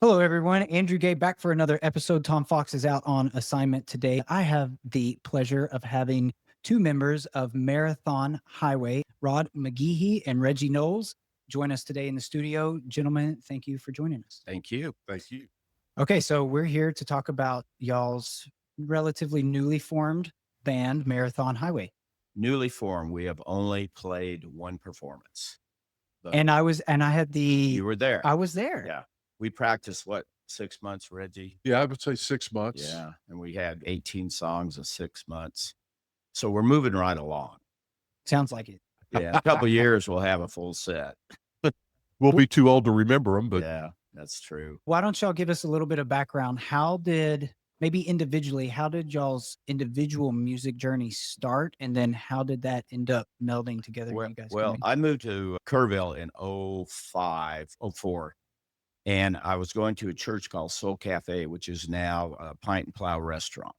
Hello, everyone. Andrew Gay back for another episode. Tom Fox is out on assignment today. I have the pleasure of having two members of Marathon Highway, Rod McGehee and Reggie Knowles, join us today in the studio. Gentlemen, thank you for joining us. Thank you. Thank you. Okay, so we're here to talk about y'all's relatively newly formed band, Marathon Highway. Newly formed. We have only played one performance. But And I had you were there. I was there. Yeah. We practiced 6 months, Reggie? Yeah, I would say 6 months. Yeah. And we had 18 songs in 6 months. So we're moving right along. Sounds like it. Yeah. A couple years, we'll have a full set. We'll be too old to remember them, but Yeah, that's true. Why don't y'all give us a little bit of background? Maybe individually, how did y'all's individual music journey start? And then how did that end up melding together? Well, you guys well coming? I moved to Kerrville in 05, 04. And I was going to a church called Soul Cafe, which is now a Pint and Plow restaurant.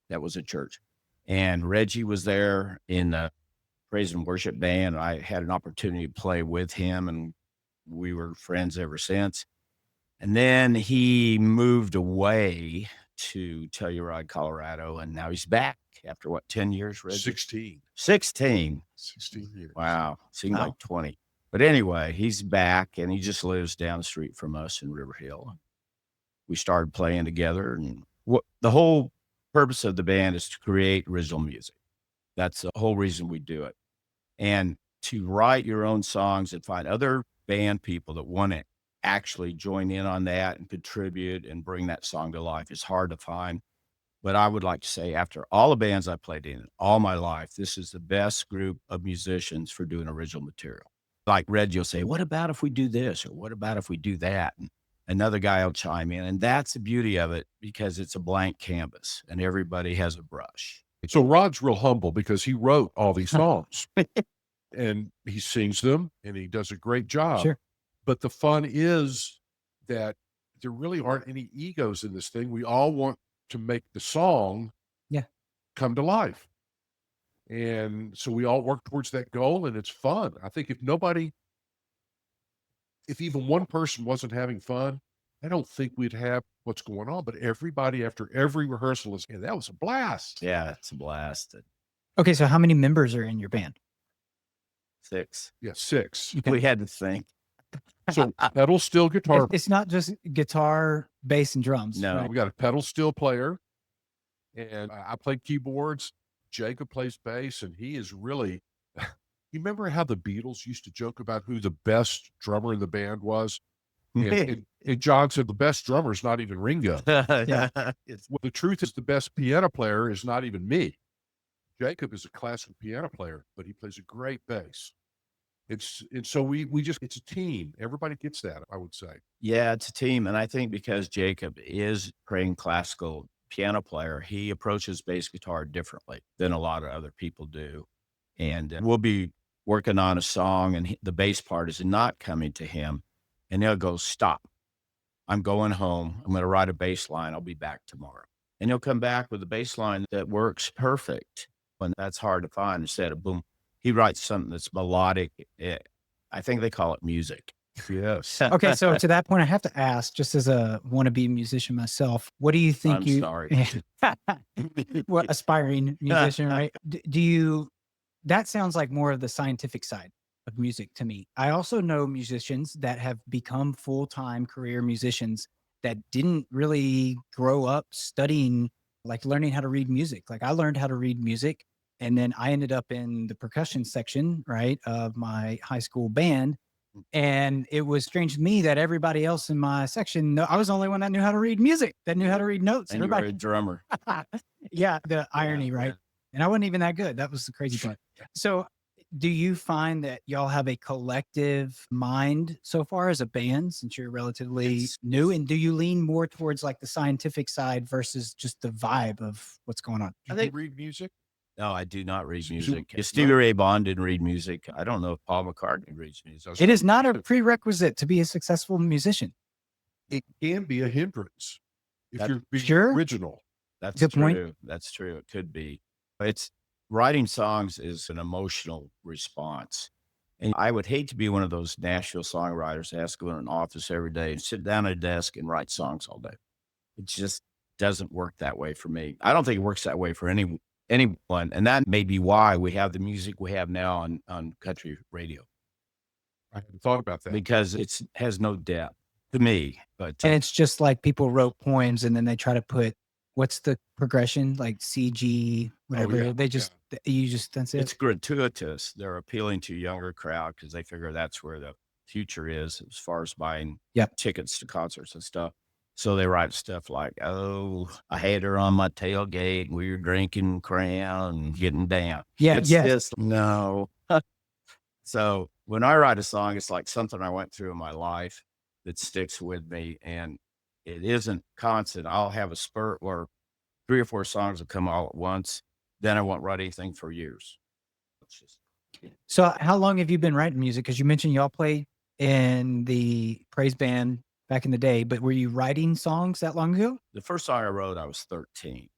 That was a church. And Reggie was there in the praise and worship band. I had an opportunity to play with him, and we were friends ever since. And then he moved away to Telluride, Colorado, and now he's back after 10 years, Reggie? 16. 16. 16 years. Wow. Seemed Wow. like 20. But anyway, he's back, and he just lives down the street from us in River Hill. We started playing together, and the whole purpose of the band is to create original music. That's the whole reason we do it. And to write your own songs and find other band people that want to actually join in on that and contribute and bring that song to life is hard to find. But I would like to say, after all the bands I played in all my life, this is the best group of musicians for doing original material. Like Reggie will say, what about if we do this? Or what about if we do that? And another guy will chime in. And that's the beauty of it, because it's a blank canvas and everybody has a brush. So Rod's real humble because he wrote all these songs and he sings them and he does a great job. Sure. But the fun is that there really aren't any egos in this thing. We all want to make the song come to life. And so we all work towards that goal, and it's fun. I think if even one person wasn't having fun, I don't think we'd have what's going on. But everybody after every rehearsal that was a blast. Yeah, it's a blast. Okay, so how many members are in your band? 6. Yeah, 6. Okay. We had to think. So pedal steel guitar. It's not just guitar, bass, and drums. No. right? We got a pedal steel player, and I play keyboards. Jacob plays bass, and he is really. You remember how the Beatles used to joke about who the best drummer in the band was? And John said the best drummer is not even Ringo. Yeah. Well, the truth is the best piano player is not even me. Jacob is a classical piano player, but he plays a great bass. It's a team. Everybody gets that, I would say. Yeah, it's a team. And I think because Jacob is trained classical piano player, he approaches bass guitar differently than a lot of other people do. And we'll be working on a song, and the bass part is not coming to him. And he'll go, stop. I'm going home. I'm going to write a bass line. I'll be back tomorrow. And he'll come back with a bass line that works perfect. And that's hard to find. Instead of boom, he writes something that's melodic. I think they call it music. Yes. Okay, so to that point, I have to ask, just as a wannabe musician myself, what do you think I'm sorry. Well, aspiring musician, right? That sounds like more of the scientific side of music to me. I also know musicians that have become full-time career musicians that didn't really grow up studying, like learning how to read music. Like I learned how to read music, and then I ended up in the percussion section, right, of my high school band. And it was strange to me that everybody else in my section, I was the only one that knew how to read music, that knew how to read notes. And you were Everybody, a drummer. yeah, the irony, Yeah, right? And I wasn't even that good. That was the crazy part. So do you find that y'all have a collective mind so far as a band, since you're relatively Yes. new? And do you lean more towards like the scientific side versus just the vibe of what's going on? Do you read music? No, I do not read So- music. so- Stevie Ray Vaughan didn't read music. I don't know if Paul McCartney reads music. It is not a prerequisite to be a successful musician. It can be a hindrance if That- you're being Sure. original. That's Good true. point. That's true. It could be. It's writing songs is an emotional response. And I would hate to be one of those Nashville songwriters that has to go in an office every day and sit down at a desk and write songs all day. It just doesn't work that way for me. I don't think it works that way for anyone. And that may be why we have the music we have now on country radio, I hadn't thought about that. because it has no depth to me. But And it's just like people wrote poems and then they try to put, what's the progression? Like CG, whatever. yeah, They just, that's it. it's gratuitous. They're appealing to a younger crowd because they figure that's where the future is as far as buying Yep. tickets to concerts and stuff. So they write stuff like, "Oh, I had her on my tailgate. And we were drinking Crown and getting down." Yeah. It's Yes. just no. So when I write a song, it's like something I went through in my life that sticks with me, and it isn't constant. I'll have a spurt where 3 or 4 songs will come all at once. Then I won't write anything for years. It's just, So how long have you been writing music? Because you mentioned y'all played in the praise band back in the day, but were you writing songs that long ago? the first song I wrote, I was 13.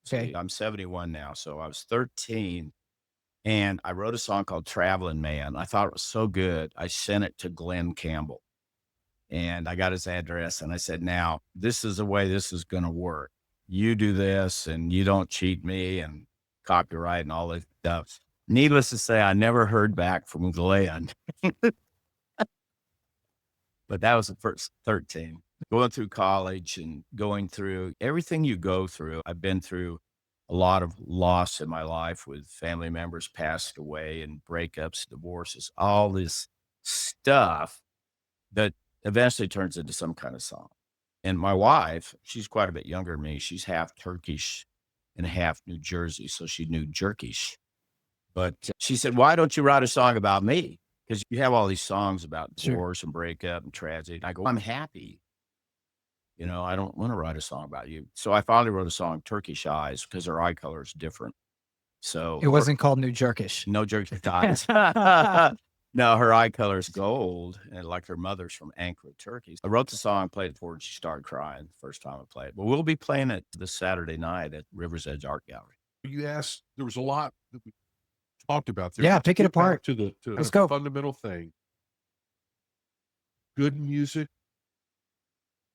Okay. See, I'm 71 now, so I was 13, and I wrote a song called Traveling Man. I thought it was so good, I sent it to Glenn Campbell, and I got his address, and I said, "Now, this is the way this is gonna work. You do this, and you don't cheat me, and copyright and all this stuff." Needless to say, I never heard back from Glenn. But that was the first 13. Going through college and going through everything you go through. I've been through a lot of loss in my life with family members passed away and breakups, divorces, all this stuff that eventually turns into some kind of song. And my wife, she's quite a bit younger than me. She's half Turkish and half New Jersey, so she knew Jerkish. But she said, "Why don't you write a song about me? Because you have all these songs about Sure. divorce and breakup and tragedy." And I go, "I'm happy. I don't want to write a song about you." So I finally wrote a song, Turkish Eyes, because her eye color is different. So It wasn't called New Jerkish. no Turkish eyes. No, her eye color is gold, and like her mother's from Ankara, Turkey. I wrote the song, played it for her, and she started crying the first time I played it. But we'll be playing it this Saturday night at River's Edge Art Gallery. You asked, there was a lot that we talked about there. Yeah, Let's pick it get back apart. to the Let's go. fundamental thing. Good music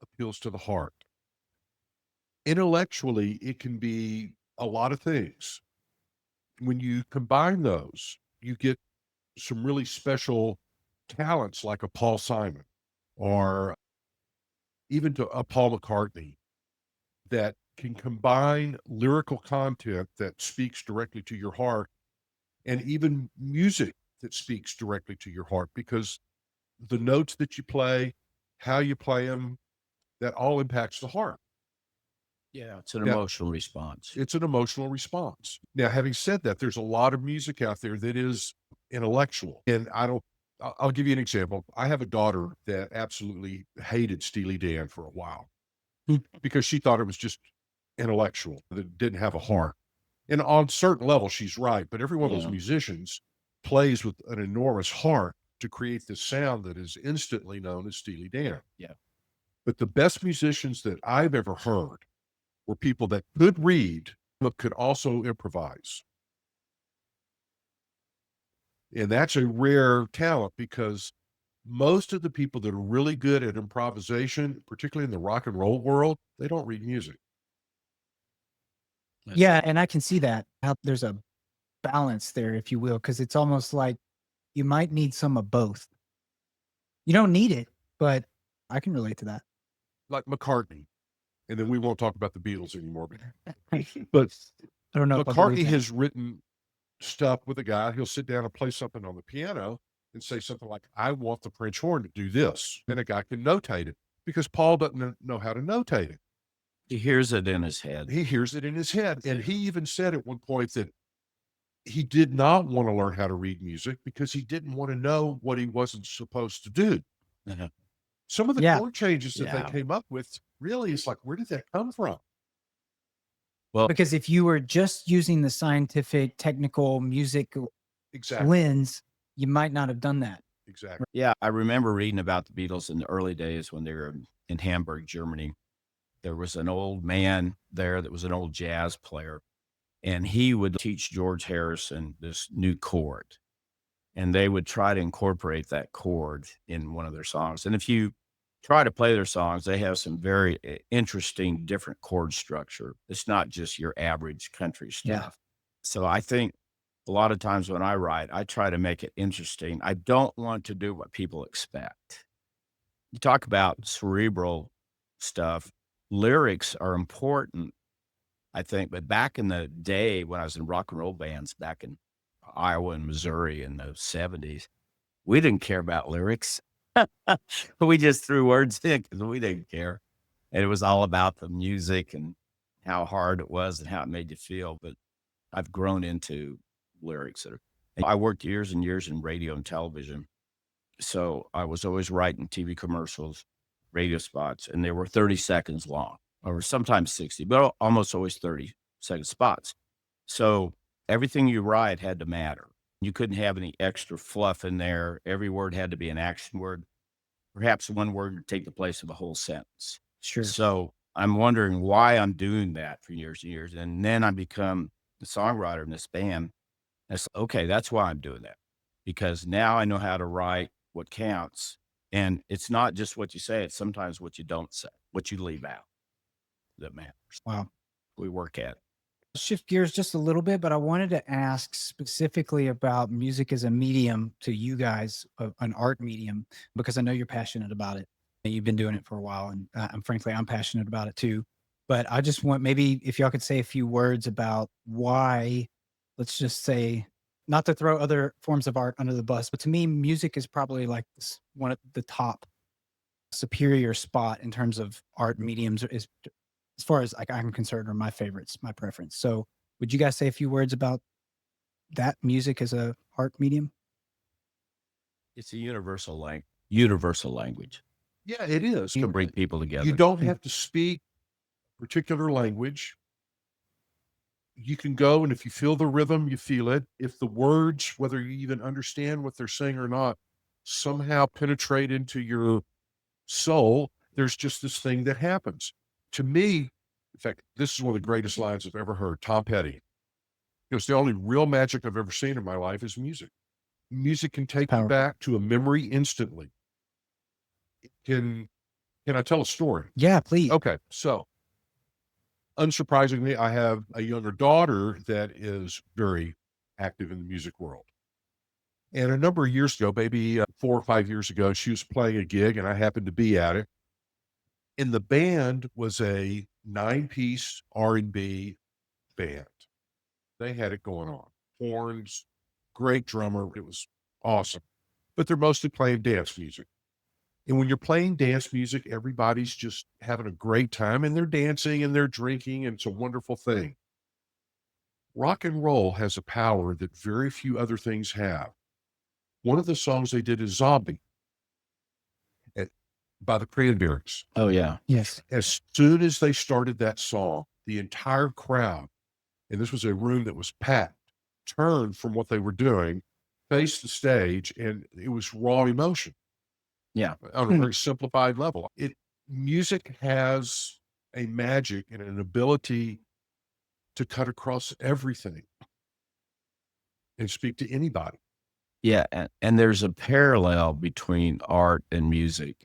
appeals to the heart. Intellectually, it can be a lot of things. When you combine those, you get some really special talents like a Paul Simon or even to a Paul McCartney that can combine lyrical content that speaks directly to your heart and even music that speaks directly to your heart, because the notes that you play, how you play them, that all impacts the heart. Yeah, it's an Now- emotional response. It's an emotional response. Now, having said that, there's a lot of music out there that is intellectual. And I'll give you an example. I have a daughter that absolutely hated Steely Dan for a while because she thought it was just intellectual, that it didn't have a heart. And on certain level, she's right. But every one of Yeah. those musicians plays with an enormous heart to create this sound that is instantly known as Steely Dan. Yeah. But the best musicians that I've ever heard were people that could read, but could also improvise. And that's a rare talent because most of the people that are really good at improvisation, particularly in the rock and roll world, they don't read music. Yeah, and I can see that. How there's a balance there, if you will, because it's almost like you might need some of both. You don't need it, but I can relate to that. Like McCartney. And then we won't talk about the Beatles anymore. But I don't know. if I believe McCartney that. has written stuff with a guy. He'll sit down and play something on the piano and say something like, "I want the French horn to do this." And a guy can notate it because Paul doesn't know how to notate it. He hears it in his head. He hears it in his head. And he even said at one point that he did not want to learn how to read music because he didn't want to know what he wasn't supposed to do. Uh-huh. Some of the Yeah. chord changes that Yeah. they came up with, really, it's like, where did that come from? Because if you were just using the scientific, technical music Exactly. lens, you might not have done that. Exactly. Yeah, I remember reading about the Beatles in the early days when they were in Hamburg, Germany. There was an old man there that was an old jazz player, and he would teach George Harrison this new chord. and they would try to incorporate that chord in one of their songs. And if you try to play their songs, they have some very interesting, different chord structure. It's not just your average country Yeah. stuff. So I think a lot of times when I write, I try to make it interesting. I don't want to do what people expect. You talk about cerebral stuff, lyrics are important, I think, but back in the day when I was in rock and roll bands back in Iowa and Missouri in the 70s, we didn't care about lyrics. We just threw words in because we didn't care. And it was all about the music and how hard it was and how it made you feel. But I've grown into lyrics that are, I worked years and years in radio and television. So I was always writing TV commercials, radio spots, and they were 30 seconds long, or sometimes 60, but almost always 30-second spots. So everything you write had to matter. You couldn't have any extra fluff in there. Every word had to be an action word. Perhaps one word would take the place of a whole sentence. Sure. So I'm wondering why I'm doing that for years and years. And then I become the songwriter in this band. Okay, that's why I'm doing that. Because now I know how to write what counts. And it's not just what you say, it's sometimes what you don't say, what you leave out that matters. Wow. We work at it. Shift gears just a little bit, but I wanted to ask specifically about music as a medium to you guys, an art medium, because I know you're passionate about it and you've been doing it for a while. And frankly, I'm passionate about it too. But I just want maybe if y'all could say a few words about why, let's just say, not to throw other forms of art under the bus, but to me, music is probably like one of the top superior spot in terms of art mediums is as far as like I'm concerned, are my favorites, my preference. So would you guys say a few words about that music as a art medium? It's a universal language. Yeah, it is. To bring people together. You don't have to speak a particular language. You can go, and if you feel the rhythm, you feel it. If the words, whether you even understand what they're saying or not, somehow penetrate into your soul, there's just this thing that happens. To me, in fact, this is one of the greatest lines I've ever heard. Tom Petty. It's the only real magic I've ever seen in my life is music. Music can take you Powerful. back to a memory instantly. Can I tell a story? Yeah, please. Okay, so unsurprisingly, I have a younger daughter that is very active in the music world. And a number of years ago, maybe 4 or 5 years ago, she was playing a gig and I happened to be at it. And the band was a 9-piece R&B band. They had it going on. Horns, great drummer. It was awesome. But they're mostly playing dance music. And when you're playing dance music, everybody's just having a great time and they're dancing and they're drinking, and it's a wonderful thing. Rock and roll has a power that very few other things have. One of the songs they did is Zombie by the Cranberries. Oh, yeah. Yes. As soon as they started that song, the entire crowd, and this was a room that was packed, turned from what they were doing, faced the stage, and it was raw emotion. Yeah. On a very simplified level. Music has a magic and an ability to cut across everything and speak to anybody. Yeah. And there's a parallel between art and music.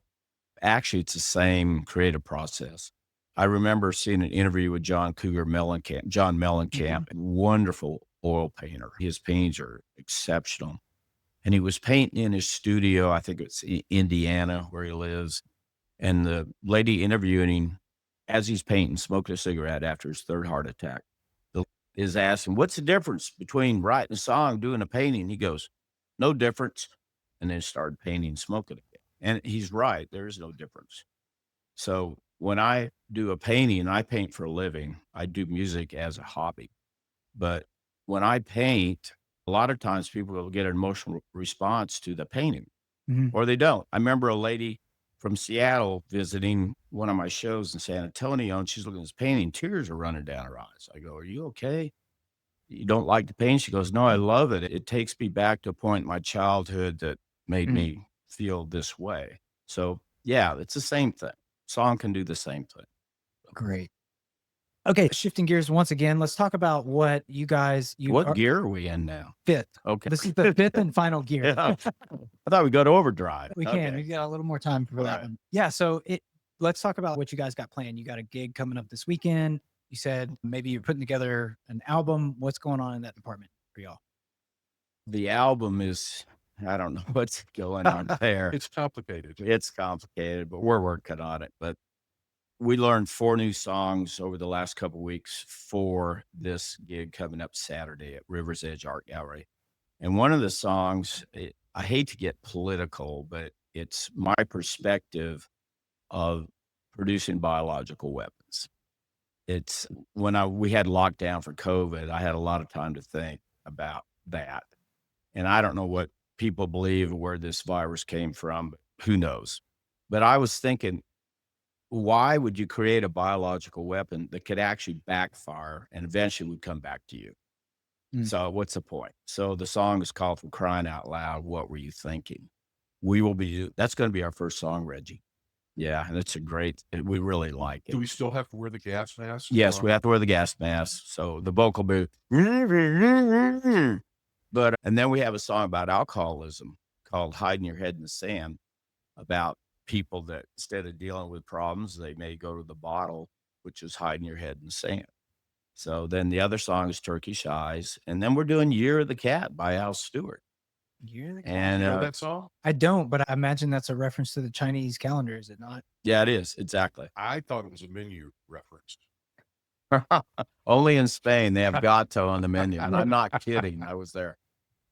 Actually, it's the same creative process. I remember seeing an interview with John Mellencamp, wonderful oil painter. His paintings are exceptional. And he was painting in his studio, I think it's Indiana where he lives. And the lady interviewing him as he's painting, smoking a cigarette after his third heart attack, is asking, what's the difference between writing a song, doing a painting? He goes, no difference. And then started painting, smoking again. And he's right. There is no difference. So when I do a painting, I paint for a living. I do music as a hobby. But when I paint, a lot of times people will get an emotional response to the painting, or they don't. I remember a lady from Seattle visiting one of my shows in San Antonio, and she's looking at this painting. Tears are running down her eyes. I go, are you okay? You don't like the painting? She goes, no, I love it. It takes me back to a point in my childhood that made me feel this way. So yeah, it's the same thing. Song can do the same thing. Great. Okay, shifting gears once again, let's talk about what you guys, What gear are we in now? fifth. Okay. This is the fifth and final gear. Yeah. I thought we go to overdrive. We can. We got a little more time for All that right. one. Yeah. So let's talk about what you guys got planned. You got a gig coming up this weekend. You said maybe you're putting together an album. What's going on in that department for y'all? The album is, I don't know what's going on there. It's complicated. It's complicated, but we're working on it. But we learned 4 new songs over the last couple of weeks for this gig coming up Saturday at River's Edge Art Gallery. And one of the songs, I hate to get political, but it's my perspective of producing biological weapons. It's when we had lockdown for COVID, I had a lot of time to think about that. And I don't know what people believe where this virus came from, but who knows? But I was thinking, why would you create a biological weapon that could actually backfire and eventually would come back to you? So what's the point? So the song is called From Crying Out Loud, What Were You Thinking? That's going to be our first song, Reggie. Yeah, and it's we really like it. Do we still have to wear the gas mask? Yes, we have to wear the gas mask. So the vocal booth. But, and then we have a song about alcoholism called Hiding Your Head in the Sand, about people that instead of dealing with problems, they may go to the bottle, which is hiding your head in the sand. So then the other song is Turkish Eyes. And then we're doing Year of the Cat by Al Stewart. Year of the And You know that song? I don't, but I imagine that's a reference to the Chinese calendar, is it not? yeah, it is. Exactly. I thought it was a menu reference. Only in Spain, they have gato on the menu. And I'm not kidding. I was there.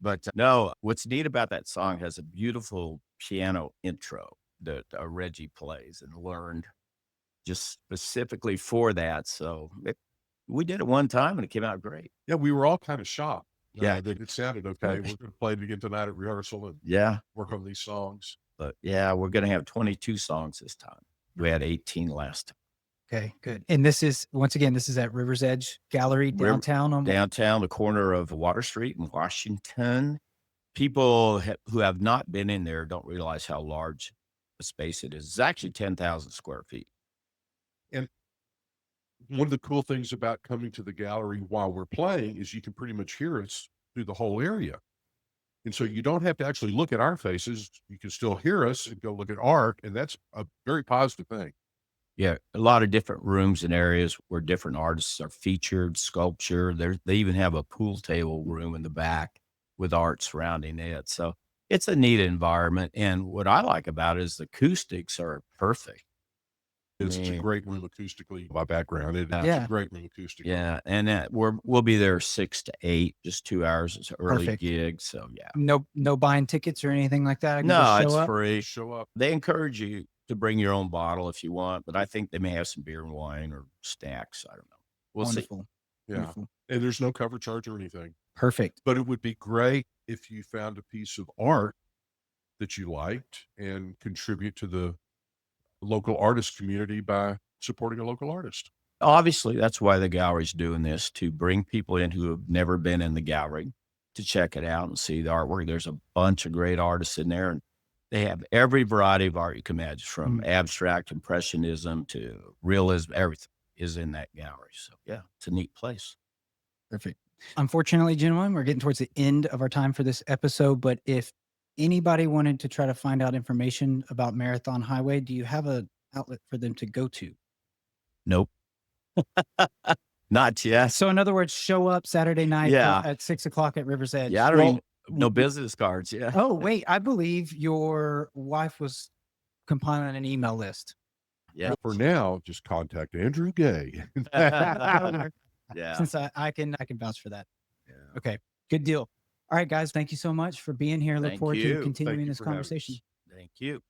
But no, what's neat about that song has a beautiful piano intro that Reggie plays and learned just specifically for that. So we did it one time and it came out great. Yeah, we were all kind of shocked. Yeah. That it sounded okay. We're going to play it again tonight at rehearsal and Yeah. work on these songs. But yeah, we're going to have 22 songs this time. We had 18 last time. Okay, good. And this is, once again, this is at River's Edge Gallery downtown. Downtown, the corner of Water Street in Washington. People who have not been in there don't realize how large the space it is. It's actually 10,000 square feet. And one of the cool things about coming to the gallery while we're playing is you can pretty much hear us through the whole area. And so you don't have to actually look at our faces. You can still hear us and go look at art. And that's a very positive thing. Yeah, a lot of different rooms and areas where different artists are featured, sculpture. They even have a pool table room in the back with art surrounding it. So it's a neat environment. And what I like about it is the acoustics are perfect. It's a great room acoustically. My background, it's Yeah. a great room acoustically. Yeah, and we'll be there 6 to 8, just 2 hours. It's an early Perfect. gig, so yeah. No buying tickets or anything like that. I can No, just it's show up? free. Show up. They encourage you to bring your own bottle if you want, but I think they may have some beer and wine or snacks. I don't know. We'll see. Wonderful. Yeah. Wonderful. And there's no cover charge or anything. Perfect. But it would be great if you found a piece of art that you liked and contribute to the local artist community by supporting a local artist. Obviously, that's why the gallery's doing this, to bring people in who have never been in the gallery to check it out and see the artwork. There's a bunch of great artists in there, and they have every variety of art you can imagine, from abstract impressionism to realism. Everything is in that gallery. So yeah, it's a neat place. Perfect. Unfortunately, gentlemen, we're getting towards the end of our time for this episode, but if anybody wanted to try to find out information about Marathon Highway, do you have an outlet for them to go to? Nope. Not yet. So in other words, show up Saturday night Yeah. at 6 o'clock at River's Edge. Yeah, I don't even, no business cards. Yeah. Oh, wait, I believe your wife was compiling an email list. Yeah. For now, just contact Andrew Gay. Yeah. Since I can vouch for that. Yeah. Okay, good deal. All right, guys, thank you so much for being here. Look Thank forward you. to continuing Thank you this for having us. conversation. Thank you.